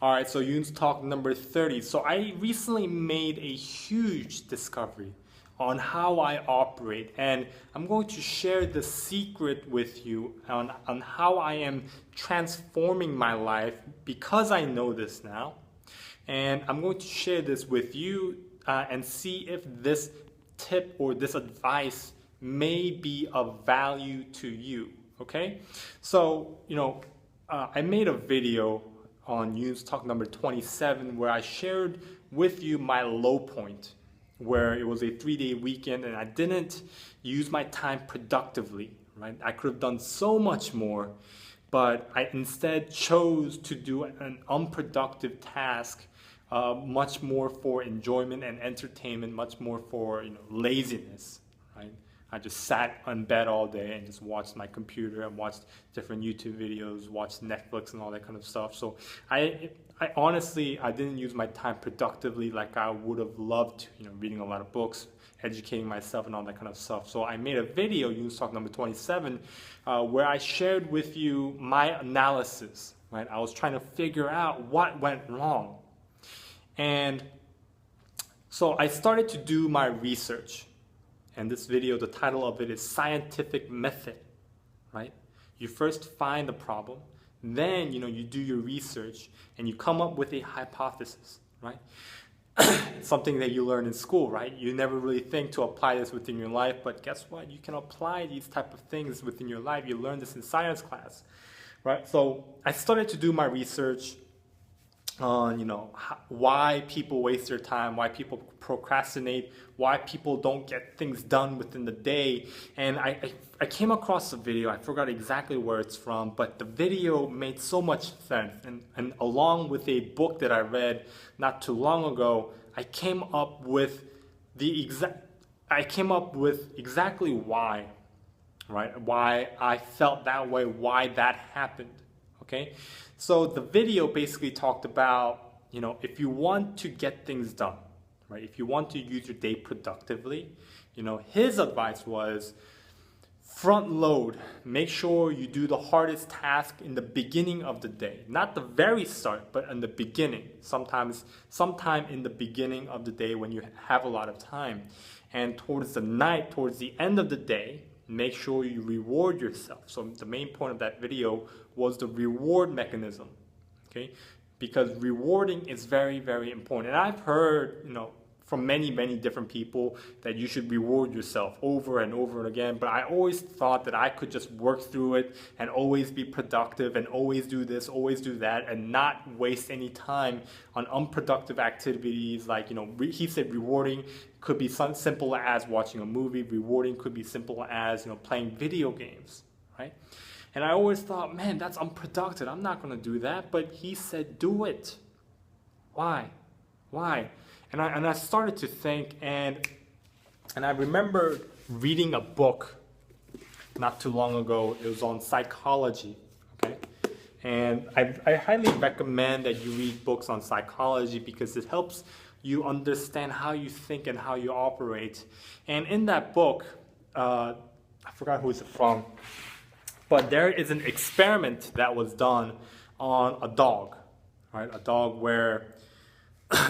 All right, so Yoon's talk number 30. So I recently made a huge discovery on how I operate, and I'm going to share the secret with you on how I am transforming my life because I know this now. And I'm going to share this with you and see if this tip or this advice may be of value to you. Okay? So, I made a video on Yoon's talk number 27 where I shared with you my low point, where it was a 3-day weekend and I didn't use my time productively, right? I could have done so much more, but I instead chose to do an unproductive task, much more for enjoyment and entertainment, much more for laziness, right? I just sat on bed all day and just watched my computer and watched different YouTube videos, watched Netflix and all that kind of stuff. So I honestly, I didn't use my time productively like I would have loved to, reading a lot of books, educating myself and all that kind of stuff. So I made a video, Yoon's Talk number 27, where I shared with you my analysis, right? I was trying to figure out what went wrong. And so I started to do my research. And this video, the title of it is Scientific Method, right? You first find the problem, then you do your research and you come up with a hypothesis, right? Something that you learn in school, right? You never really think to apply this within your life, but guess what? You can apply these type of things within your life. You learn this in science class, right? So I started to do my research on why people waste their time, why people procrastinate, why people don't get things done within the day. And I came across a video, I forgot exactly where it's from, but the video made so much sense. And along with a book that I read not too long ago, I came up with exactly why, right? Why I felt that way, why that happened. Okay, so the video basically talked about, if you want to get things done, right? If you want to use your day productively, his advice was front load. Make sure you do the hardest task in the beginning of the day, not the very start, but in the beginning. Sometime in the beginning of the day when you have a lot of time, and towards the end of the day, make sure you reward yourself. So the main point of that video was the reward mechanism, okay? Because rewarding is very, very important. And I've heard, from many, many different people that you should reward yourself over and over again. But I always thought that I could just work through it and always be productive and always do this, always do that, and not waste any time on unproductive activities. Like, he said rewarding could be simple as watching a movie. Rewarding could be simple as, playing video games, right? And I always thought, man, that's unproductive. I'm not going to do that. But he said, do it. Why? And I started to think, and I remember reading a book not too long ago. It was on psychology, okay? And I highly recommend that you read books on psychology because it helps you understand how you think and how you operate. And in that book, I forgot who it's from, but there is an experiment that was done on a dog, right? A dog where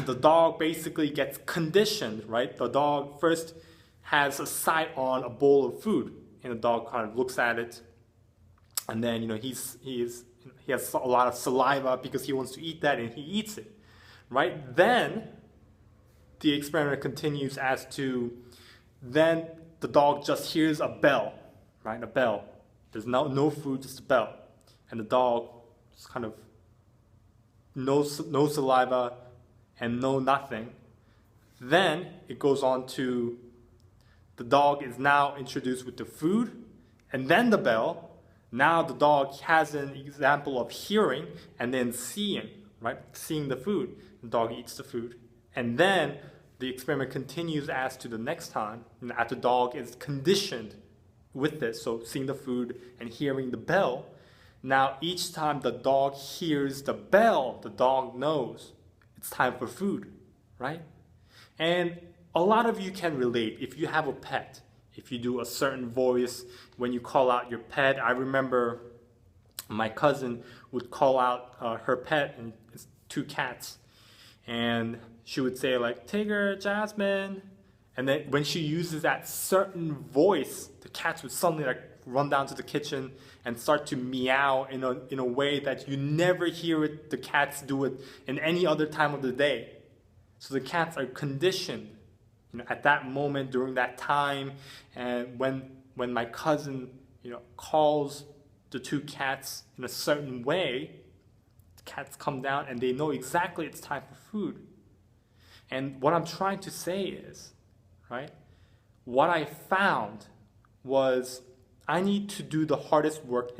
the dog basically gets conditioned, right? The dog first has a sight on a bowl of food, and the dog kind of looks at it, and then he has a lot of saliva because he wants to eat that, and he eats it, right? Then the experiment continues then the dog just hears a bell, right? A bell. There's no food, just a bell, and the dog just kind of no saliva and no nothing. Then it goes on to the dog is now introduced with the food and then the bell. Now the dog has an example of hearing and then seeing, right? Seeing the food. The dog eats the food. And then the experiment continues as to the next time after the dog is conditioned with this, so seeing the food and hearing the bell. Now each time the dog hears the bell, the dog knows it's time for food, right? And a lot of you can relate if you have a pet. If you do a certain voice when you call out your pet. I remember my cousin would call out her pet, and two cats, and she would say like, Tigger, Jasmine, and then when she uses that certain voice, the cats would suddenly like run down to the kitchen and start to meow in a way that you never hear the cats do it in any other time of the day. So the cats are conditioned, at that moment, during that time. And when my cousin, calls the two cats in a certain way, the cats come down and they know exactly it's time for food. And what I'm trying to say is, right, what I found was I need to do the hardest work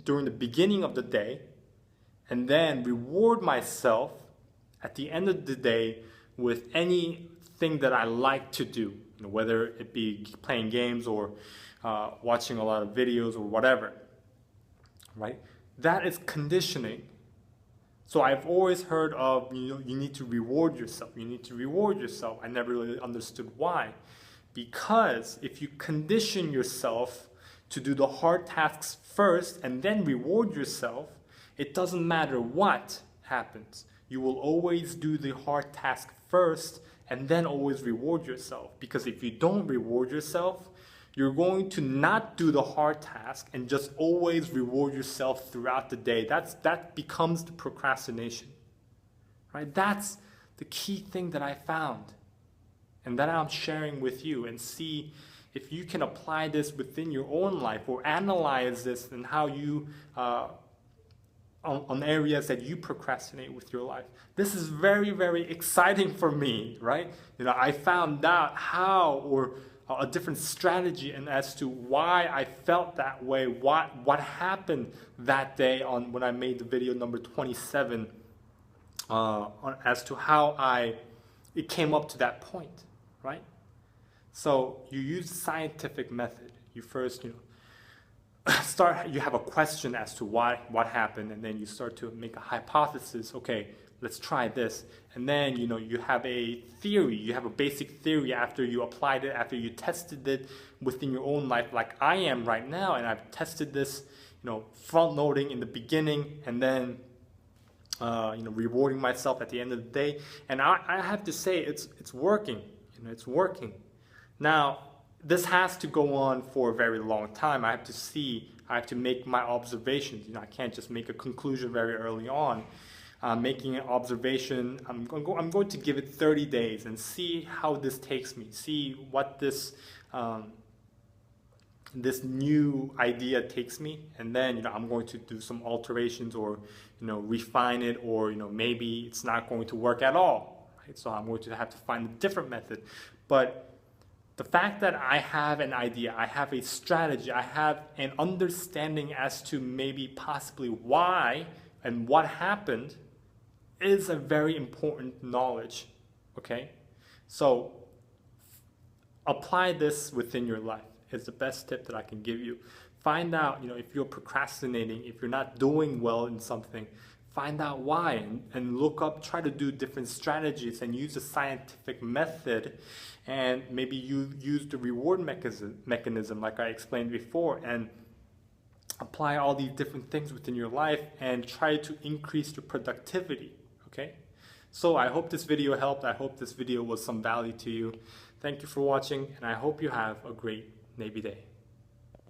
during the beginning of the day, and then reward myself at the end of the day with anything that I like to do, whether it be playing games or watching a lot of videos or whatever, right? That is conditioning. So I've always heard of, you need to reward yourself. You need to reward yourself. I never really understood why. Because if you condition yourself to do the hard tasks first and then reward yourself, it doesn't matter what happens. You will always do the hard task first and then always reward yourself. Because if you don't reward yourself, you're going to not do the hard task and just always reward yourself throughout the day. That becomes the procrastination, right? That's the key thing that I found and that I'm sharing with you, and see if you can apply this within your own life or analyze this and how you, on areas that you procrastinate with your life. This is very, very exciting for me, right? I found out how, or a different strategy, and as to why I felt that way, what happened that day when I made the video number 27, as to how it came up to that point, right? So you use the scientific method. You first, you have a question as to what happened, and then you start to make a hypothesis. Okay, let's try this. And then, you have a theory, you have a basic theory after you applied it, after you tested it within your own life, like I am right now. And I've tested this, front loading in the beginning, and then, rewarding myself at the end of the day. And I have to say, it's working, it's working. Now, this has to go on for a very long time. I have to make my observations. I can't just make a conclusion very early on. Making an observation, I'm going to give it 30 days and see how this takes me. See what this new idea takes me, and then I'm going to do some alterations, or refine it, or maybe it's not going to work at all. Right? So I'm going to have to find a different method. But the fact that I have an idea, I have a strategy, I have an understanding as to maybe possibly why and what happened is a very important knowledge, okay? So apply this within your life is the best tip that I can give you. Find out, if you're procrastinating, if you're not doing well in something, find out why, and look up, try to do different strategies and use a scientific method, and maybe you use the reward mechanism like I explained before, and apply all these different things within your life and try to increase your productivity, okay? So I hope this video helped. I hope this video was some value to you. Thank you for watching, and I hope you have a great Navy day.